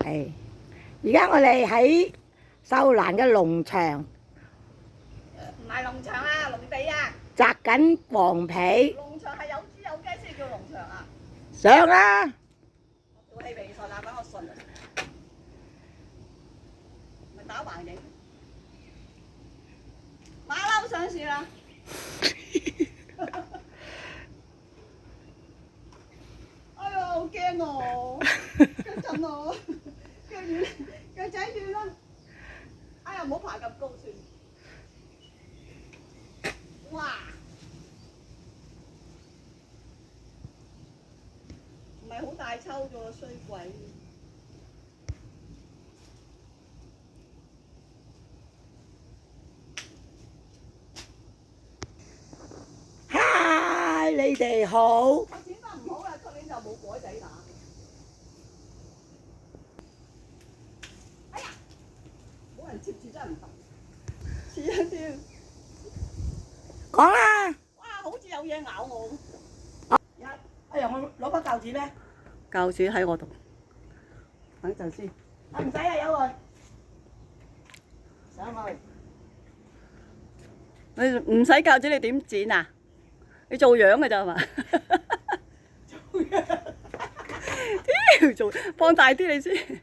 係，而家我哋喺秀蘭嘅農場唔係農場啊，農地啊。摘緊黃皮。農場係有豬有雞先叫農場啊。上啦！屌氣比賽啦，等我順啊！咪打橫影。馬騮上樹啦！哎呀，好驚喎！腳震我，腳仔斷啦！哎呀，唔好爬咁高算。哇！唔係好大抽啫喎，衰鬼！嗨，你哋好。我剪得唔好啦，出年就冇改仔打。哎呀，冇人接住真係唔得，似一啲。講啦！哇，好似有嘢咬我。哎呀，我攞把鉸剪咩？鉸剪喺我度，等陣先。啊，唔使啊，有佢。上去。你唔使鉸剪，你點剪啊？你做樣嘅咋係嘛？做放大啲你先。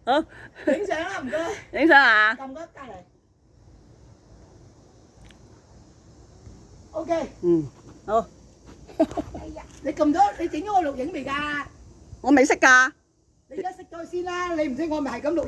好。影相啦，唔該。影相啊！撳嗰隔離。OK。好。哎呀，你撳咗，你整咗個錄影未㗎？我未識㗎。你而家識咗先啦，你唔識我咪係咁錄。